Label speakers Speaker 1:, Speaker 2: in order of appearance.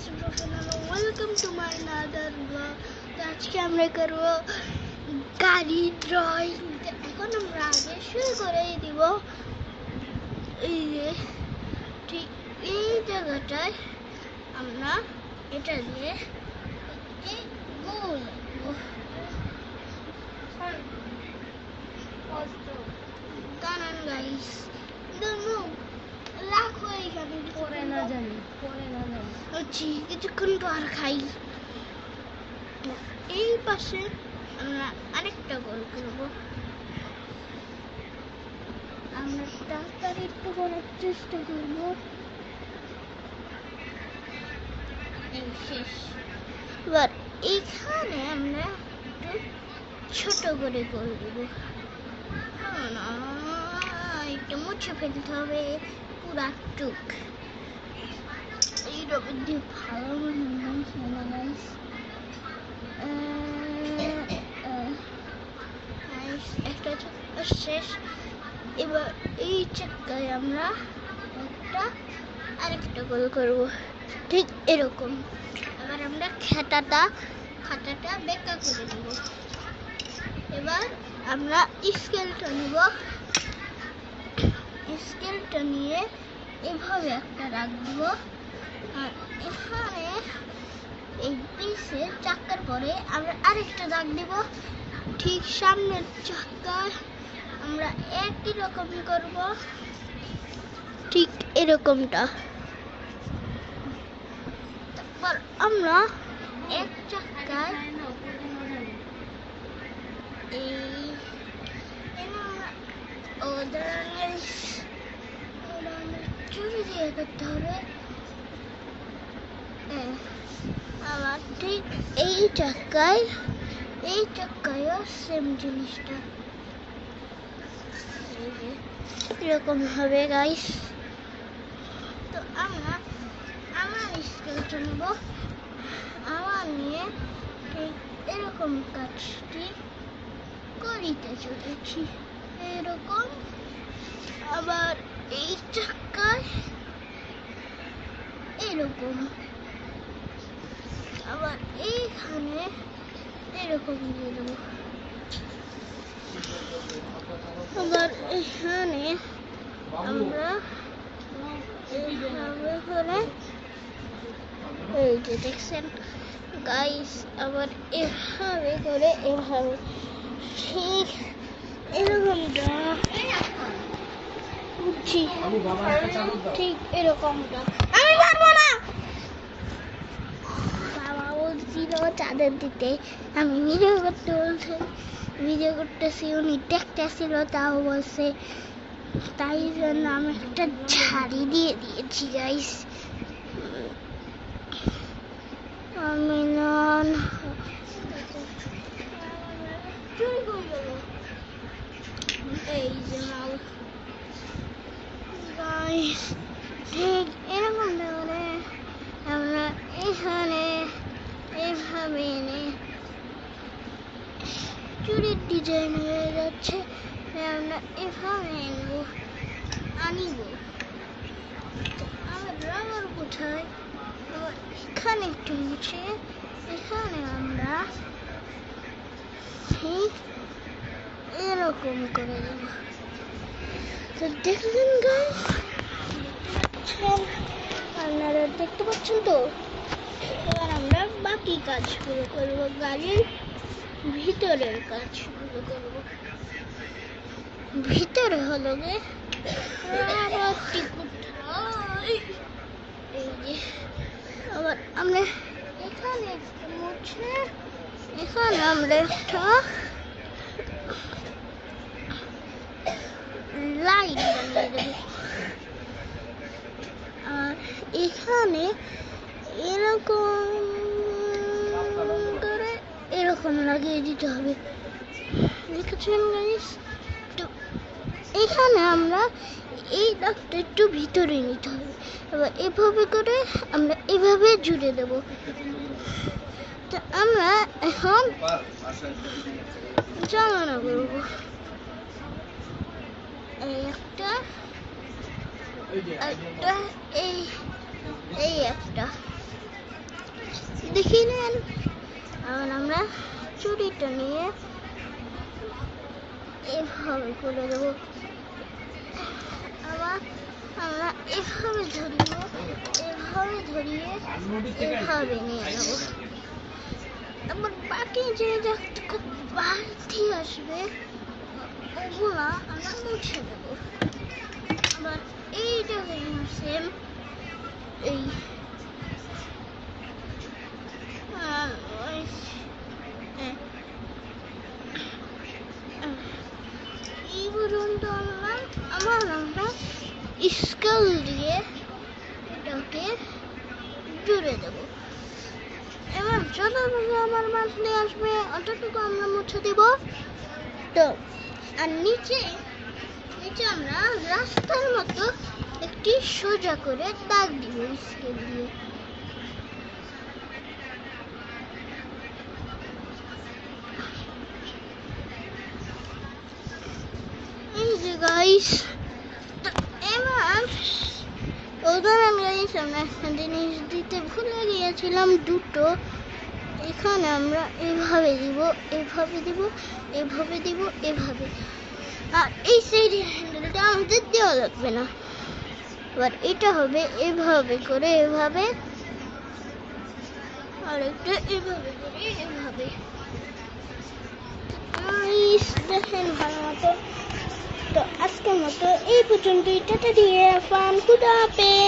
Speaker 1: Welcome to my another blog. আজকে আমরা করবো গাড়ি ড্রয়িং। এখন আমরা আগে শুরু করে দিব। এই যে ঠিক এই জায়গাটায় আমরা এটা দিয়ে একটি গোল দাঁড়ান গাইস, রাখো এইখানে,
Speaker 2: পরে না জানি
Speaker 1: হচ্ছি কিছুক্ষণ পর খাই। এই পাশে আমরা আরেকটা গোল করবো। আমরা তাড়াতাড়ি একটু করার চেষ্টা করবো। এই শেষ। এবার এইখানে আমরা একটু ছোট করে গোল দেবো। না, একটু মুছে ফেলতে হবে পুরা টুক। এইরকম দিয়ে ভালো একটা শেষ। এবার এই চাক্কায় আমরা আরেকটা গোল করব, ঠিক এরকম। এবার আমরা খাতাটা বেঁকা করে দেব। এবার আমরা স্কেলটা নিব। স্কেলটা নিয়ে এভাবে একটা রাখব, আর এখানে এই পিছে চাক্কার পরে আমরা আরেকটা দাগ দিব। ঠিক সামনের চাক্কায় আমরা একই রকম করব, ঠিক এরকমটা। তারপর আমরা এক চাক্কায় চুরি দিয়ে করতে হবে। আবার ঠিক এই চাক্কায়ও সেম জিনিসটা এরকম হবে গাইস। তো আমরা আমার স্কেলটা নেব, আমার নিয়ে ঠিক এরকম কাজটি করিতে চলেছি। এরকম আবার এই চাক্কায় এরকম, আবার এইখানে এরকম দিয়ে দেবো। আবার এখানে আমরা এইভাবে করে, এই যে দেখছেন গাইস, আবার এভাবে করে এভাবে ঠিক এরকমটা বুঝছি, ঠিক এরকমটা। আমি পারবো না, বাবা বলছিল চাঁদের দিতে, আমি ভিডিও করতেছি, উনি দেখতেছিল, তাও বলছে, তাই জন্য আমি একটা ঝাড়ি দিয়ে দিয়েছি গাইস। আমি এই যে মাল গাইস, ঠিক এরকম করে আমরা এখানে এভাবে এনে চুরির ডিজাইন হয়ে যাচ্ছে। আমরা এভাবে আনিব। আমার রাবার কোথায়? এখানে একটু মুছে এখানে আমরা ঠিক এরকম করে দেব। তো দেখলেন গাইস, আপনারা দেখতে পাচ্ছেন তো। এবার আমরা বাকি কাজগুলো করব, গাড়ির ভিতরের কাজগুলো করব। ভিতরে হলো গে আবার আমরা এখানে মুছে এখানে আমরা একটা লাইট বানিয়ে দেব। আর এখানে এরকম করে এরকম লাগিয়ে দিতে হবে, দেখেছেন গাইস? তো এখানে আমরা এই দাগটা একটু ভিতরে নিতে হবে। এবার এভাবে করে আমরা এভাবে জুড়ে দেব। তো আমরা এখন চালানো করবো। এই একটা এই একটা দেখিলেন। এখন আমরা চুরিটা নিয়ে এভাবে করে দেবো, আবার আমরা এভাবে ধরিয়ে এভাবে নিয়ে নেবো। তারপর বাকি যে বাড়তি আসবে ওগুলা আমরা মুছে দেবো। আবার এইটা সেম এই এই পর্যন্ত আমরা স্কেল দিয়ে এটাকে জুড়ে দেবো। এবার যতটুকু আমার মাছলি আসবে অতটুকু আমরা মুছে দিব। তো আর নিচে আমরা রাস্তার মতো একটি সোজা করে দাগ দিব স্কেল দিয়ে। এই যে গাইস, এবার ওদের আমি আমরা একটা জিনিস দিতে ভুলে গিয়েছিলাম দুটো। এখানে আমরা এভাবে দিব, এভাবে। আর এই সাইডের হ্যান্ডেলটা আমাদের দেওয়া লাগবে না। এবার এটা হবে এভাবে করে এভাবে, আর একটা এভাবে করে এভাবে। দেখেন ভালো মতো। তো আজকের মতো এই পর্যন্তই, টাটা দিয়ে ফান, খুদা হাফেজ।